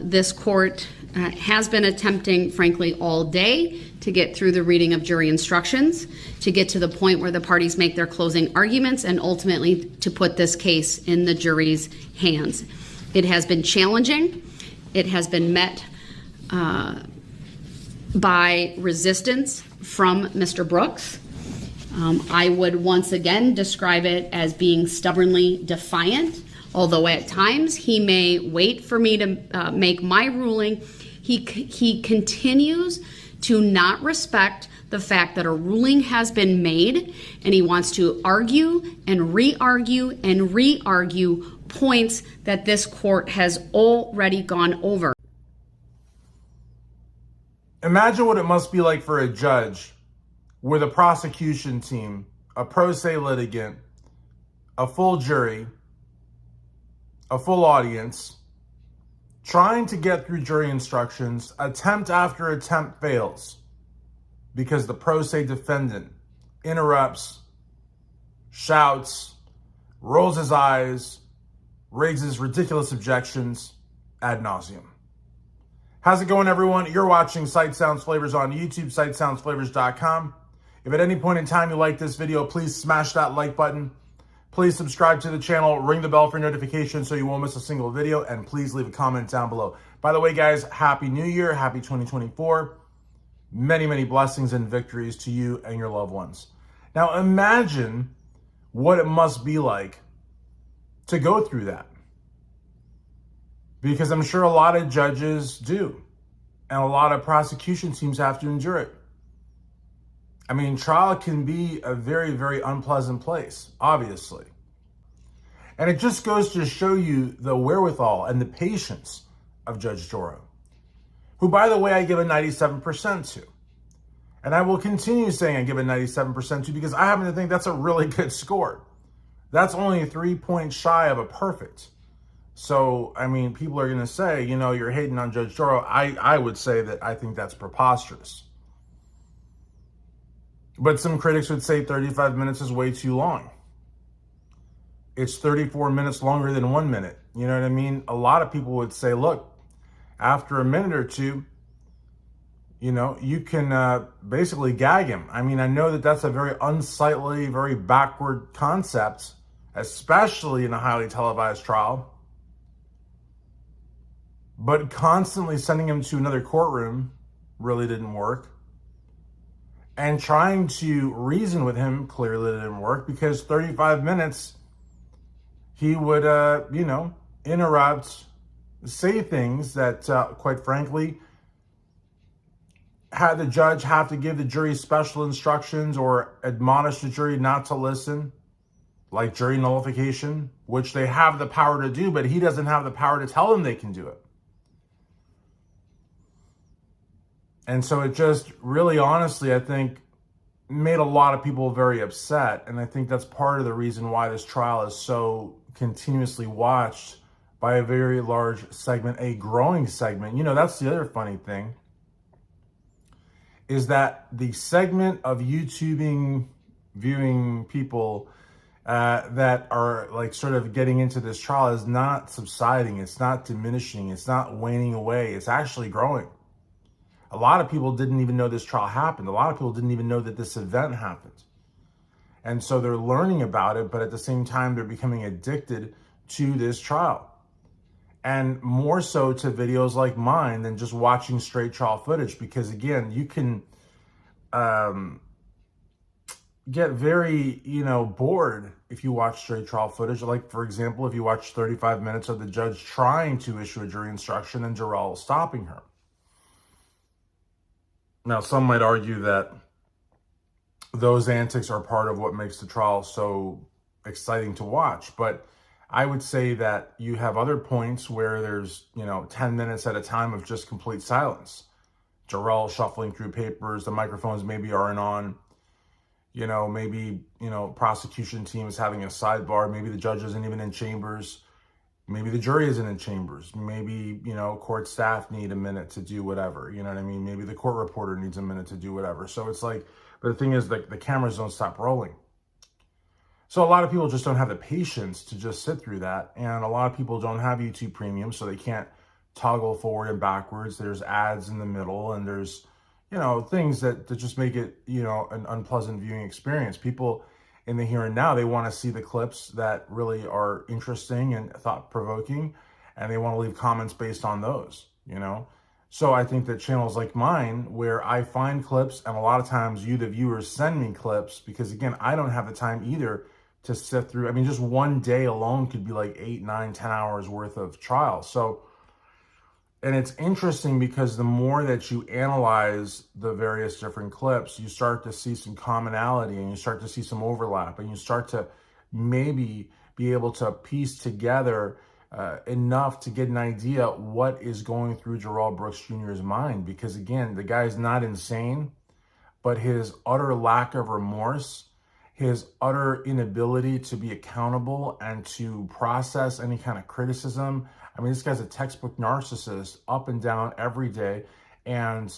This court has been attempting, frankly, all day to get through the reading of jury instructions, to get to the point where the parties make their closing arguments, and ultimately to put this case in the jury's hands. It has been challenging. It has been met by resistance from Mr. Brooks. I would once again describe it as being stubbornly defiant, although at times he may wait for me to make my ruling. He continues to not respect the fact that a ruling has been made, and he wants to argue and re-argue and re-argue points that this court has already gone over. Imagine what it must be like for a judge with a prosecution team, a pro se litigant, a full jury, a full audience, trying to get through jury instructions. Attempt after attempt fails because the pro se defendant interrupts, shouts, rolls his eyes, raises ridiculous objections ad nauseum. How's it going, everyone? You're watching Sight Sounds Flavors on YouTube, sightsoundsflavors.com. If at any point in time you like this video, please smash that like button. Please subscribe to the channel, ring the bell for notifications so you won't miss a single video, and please leave a comment down below. By the way, guys, Happy New Year, Happy 2024. Many, many blessings and victories to you and your loved ones. Now imagine what it must be like to go through that. Because I'm sure a lot of judges do, and a lot of prosecution teams have to endure it. I mean, trial can be a very, very unpleasant place, obviously. And it just goes to show you the wherewithal and the patience of Judge Dorow, who, by the way, I give a 97% to. And I will continue saying I give a 97% to because I happen to think that's a really good score. That's only 3 points shy of a perfect. So, I mean, people are going to say, you know, you're hating on Judge Dorow. I would say that I think that's preposterous. But some critics would say 35 minutes is way too long. It's 34 minutes longer than 1 minute. You know what I mean? A lot of people would say, look, after a minute or two, you know, you can basically gag him. I mean, I know that that's a very unsightly, very backward concept, especially in a highly televised trial. But constantly sending him to another courtroom really didn't work. And trying to reason with him clearly didn't work because 35 minutes, he would, you know, interrupt, say things that, quite frankly, had the judge have to give the jury special instructions or admonish the jury not to listen, like jury nullification, which they have the power to do, but he doesn't have the power to tell them they can do it. And so it just really, honestly, I think, made a lot of people very upset. And I think that's part of the reason why this trial is so continuously watched by a very large segment, a growing segment. You know, that's the other funny thing, is that the segment of YouTubing, viewing people that are like sort of getting into this trial is not subsiding. It's not diminishing. It's not waning away. It's actually growing. A lot of people didn't even know this trial happened. A lot of people didn't even know that this event happened. And so they're learning about it, but at the same time, they're becoming addicted to this trial. And more so to videos like mine than just watching straight trial footage. Because again, you can get very, you know, bored if you watch straight trial footage. Like, for example, if you watch 35 minutes of the judge trying to issue a jury instruction and Darrell stopping her. Now, some might argue that those antics are part of what makes the trial so exciting to watch. But I would say that you have other points where there's, you know, 10 minutes at a time of just complete silence. Darrell shuffling through papers, the microphones maybe aren't on. You know, maybe, you know, prosecution team is having a sidebar. Maybe the judge isn't even in chambers. Maybe the jury isn't in chambers. Maybe, you know, court staff need a minute to do whatever. You know what I mean? Maybe the court reporter needs a minute to do whatever. So it's like, but the thing is, like, the cameras don't stop rolling. So a lot of people just don't have the patience to just sit through that. And a lot of people don't have YouTube Premium, so they can't toggle forward and backwards. There's ads in the middle, and there's, things that just make it, an unpleasant viewing experience. People in the here and now, they want to see the clips that really are interesting and thought-provoking, and they want to leave comments based on those. So I think that channels like mine, where I find clips, and a lot of times you, the viewers, send me clips, because again, I don't have the time either to sift through. I mean, just one day alone could be like 8, 9, 10 hours worth of trial. So, and it's interesting because the more that you analyze the various different clips, you start to see some commonality, and you start to see some overlap, and you start to maybe be able to piece together enough to get an idea what is going through Darrell Brooks Jr.'s mind. Because again, the guy's not insane, but his utter lack of remorse, his utter inability to be accountable and to process any kind of criticism. I mean, this guy's a textbook narcissist up and down every day. And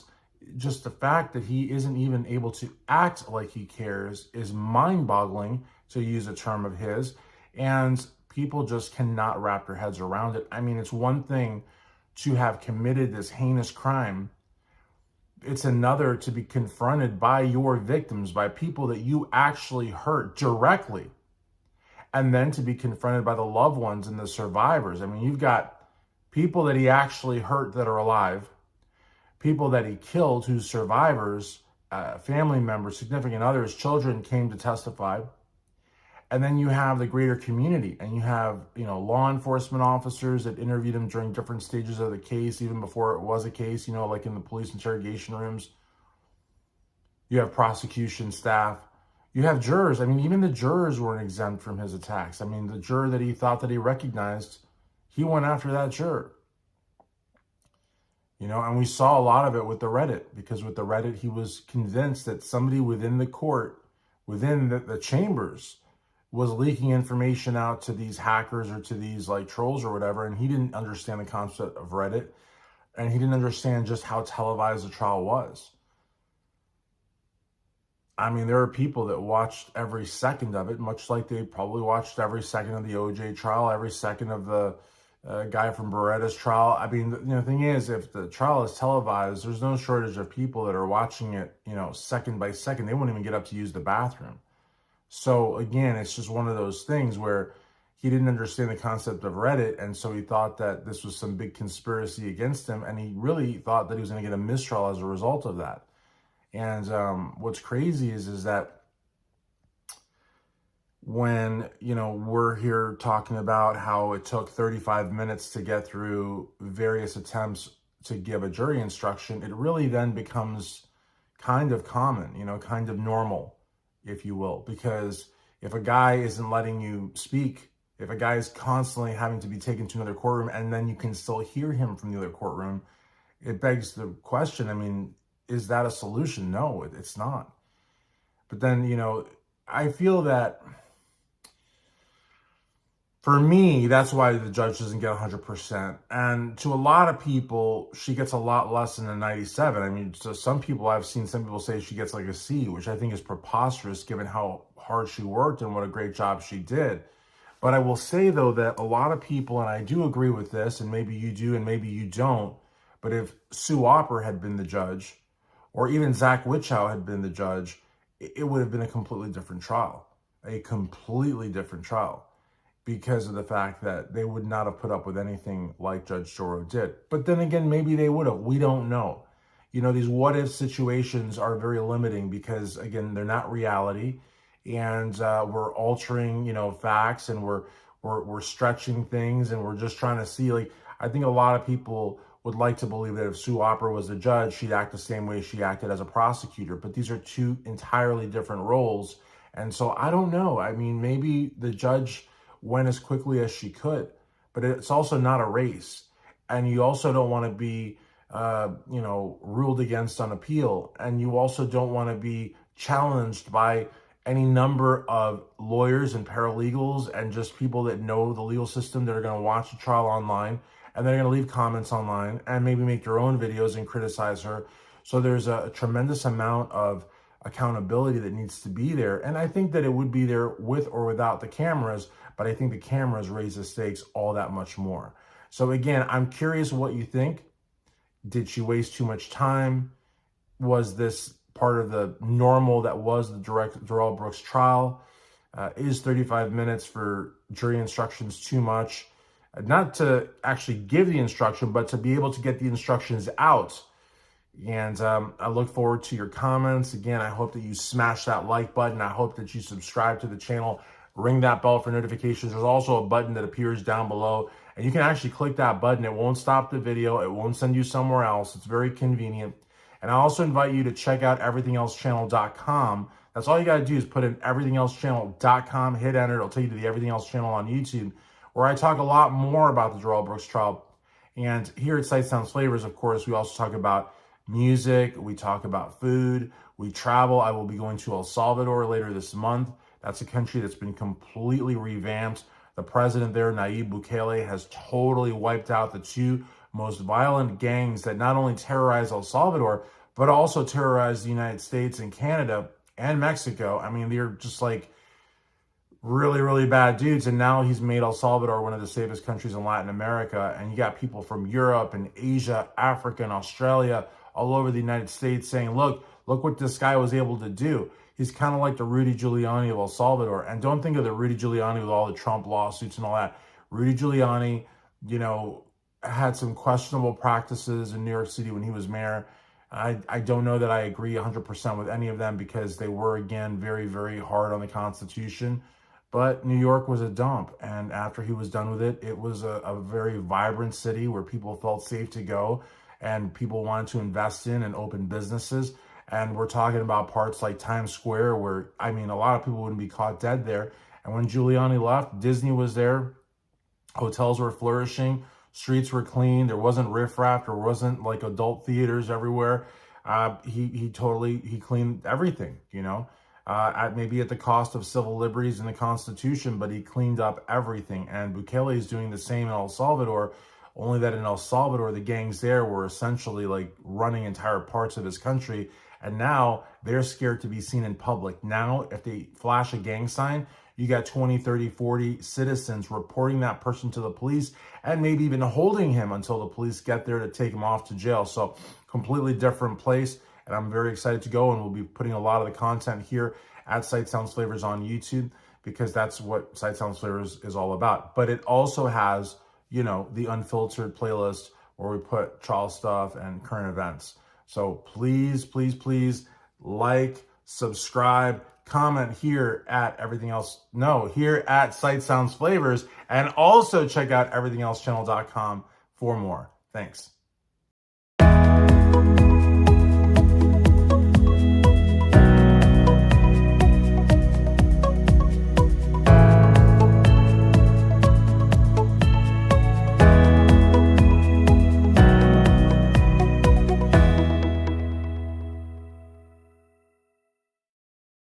just the fact that he isn't even able to act like he cares is mind-boggling, to use a term of his. And people just cannot wrap their heads around it. I mean, it's one thing to have committed this heinous crime. It's another to be confronted by your victims, by people that you actually hurt directly, and then to be confronted by the loved ones and the survivors. I mean, you've got people that he actually hurt that are alive, people that he killed whose survivors, family members, significant others, children came to testify. And then you have the greater community, and you have, law enforcement officers that interviewed him during different stages of the case, even before it was a case, like in the police interrogation rooms. You have prosecution staff. You have jurors. I mean, even the jurors weren't exempt from his attacks. I mean, the juror that he thought that he recognized, he went after that juror. And we saw a lot of it with the Reddit, because with the Reddit, he was convinced that somebody within the court, within the chambers, was leaking information out to these hackers or to these trolls or whatever. And he didn't understand the concept of Reddit, and he didn't understand just how televised the trial was. I mean, there are people that watched every second of it, much like they probably watched every second of the OJ trial, every second of the guy from Beretta's trial. I mean, the thing is, if the trial is televised, there's no shortage of people that are watching it, second by second. They won't even get up to use the bathroom. So again, it's just one of those things where he didn't understand the concept of Reddit, and so he thought that this was some big conspiracy against him, and he really thought that he was going to get a mistrial as a result of that. And what's crazy is that when, we're here talking about how it took 35 minutes to get through various attempts to give a jury instruction, it really then becomes kind of common, kind of normal, if you will. Because if a guy isn't letting you speak, if a guy is constantly having to be taken to another courtroom, and then you can still hear him from the other courtroom, it begs the question, I mean, is that a solution? No, it's not. But then, I feel that for me, that's why the judge doesn't get 100%. And to a lot of people, she gets a lot less than a 97. I mean, so some people say she gets like a C, which I think is preposterous given how hard she worked and what a great job she did. But I will say, though, that a lot of people, and I do agree with this, and maybe you do and maybe you don't, but if Sue Opper had been the judge, or even Zach Witchow had been the judge, it would have been a completely different trial. A completely different trial. Because of the fact that they would not have put up with anything like Judge Dorow did. But then again, maybe they would have. We don't know. These what-if situations are very limiting because, again, they're not reality. And we're altering, facts, and we're stretching things, and we're just trying to see. I think a lot of people would like to believe that if Sue Opper was the judge, she'd act the same way she acted as a prosecutor. But these are two entirely different roles. And so I don't know. I mean, maybe the judge went as quickly as she could, but it's also not a race. And you also don't want to be, ruled against on appeal. And you also don't want to be challenged by any number of lawyers and paralegals and just people that know the legal system that are going to watch the trial online, and they're going to leave comments online and maybe make their own videos and criticize her. So there's a tremendous amount of accountability that needs to be there. And I think that it would be there with or without the cameras, but I think the cameras raise the stakes all that much more. So again, I'm curious what you think. Did she waste too much time? Was this part of the normal that was the Darrell Brooks trial? Is 35 minutes for jury instructions too much? Not to actually give the instruction, but to be able to get the instructions out. And I look forward to your comments. Again, I hope that you smash that like button. I hope that you subscribe to the channel. Ring that bell for notifications. There's also a button that appears down below, and you can actually click that button. It won't stop the video. It won't send you somewhere else. It's very convenient. And I also invite you to check out everythingelsechannel.com. That's all you got to do is put in everythingelsechannel.com, hit enter. It'll take you to the Everything Else channel on YouTube, where I talk a lot more about the Darrell Brooks trial. And here at Sight Sounds Flavors, of course, we also talk about music. We talk about food. We travel. I will be going to El Salvador later this month. That's a country that's been completely revamped. The president there, Nayib Bukele, has totally wiped out the two most violent gangs that not only terrorize El Salvador, but also terrorize the United States and Canada and Mexico. I mean, they're just like really, really bad dudes. And now he's made El Salvador one of the safest countries in Latin America. And you got people from Europe and Asia, Africa, and Australia all over the United States saying, look what this guy was able to do. He's kind of like the Rudy Giuliani of El Salvador. And don't think of the Rudy Giuliani with all the Trump lawsuits and all that. Rudy Giuliani, you know, had some questionable practices in New York City when he was mayor. I don't know that I agree 100% with any of them, because they were, again, very, very hard on the Constitution. But New York was a dump. And after he was done with it, it was a very vibrant city where people felt safe to go and people wanted to invest in and open businesses. And we're talking about parts like Times Square where, I mean, a lot of people wouldn't be caught dead there. And when Giuliani left, Disney was there. Hotels were flourishing. Streets were clean. There wasn't riffraff. There wasn't like adult theaters everywhere. He cleaned everything, you know, maybe at the cost of civil liberties and the Constitution, but he cleaned up everything. And Bukele is doing the same in El Salvador, only that in El Salvador, the gangs there were essentially like running entire parts of his country. And now they're scared to be seen in public. Now, if they flash a gang sign, you got 20, 30, 40 citizens reporting that person to the police and maybe even holding him until the police get there to take him off to jail. So completely different place. And I'm very excited to go, and we'll be putting a lot of the content here at Sight Sounds Flavors on YouTube, because that's what Sight Sounds Flavors is all about. But it also has, you know, the unfiltered playlist where we put trial stuff and current events. So please, please, please like, subscribe, comment here at here at Sight Sounds Flavors, and also check out everythingelsechannel.com for more. Thanks.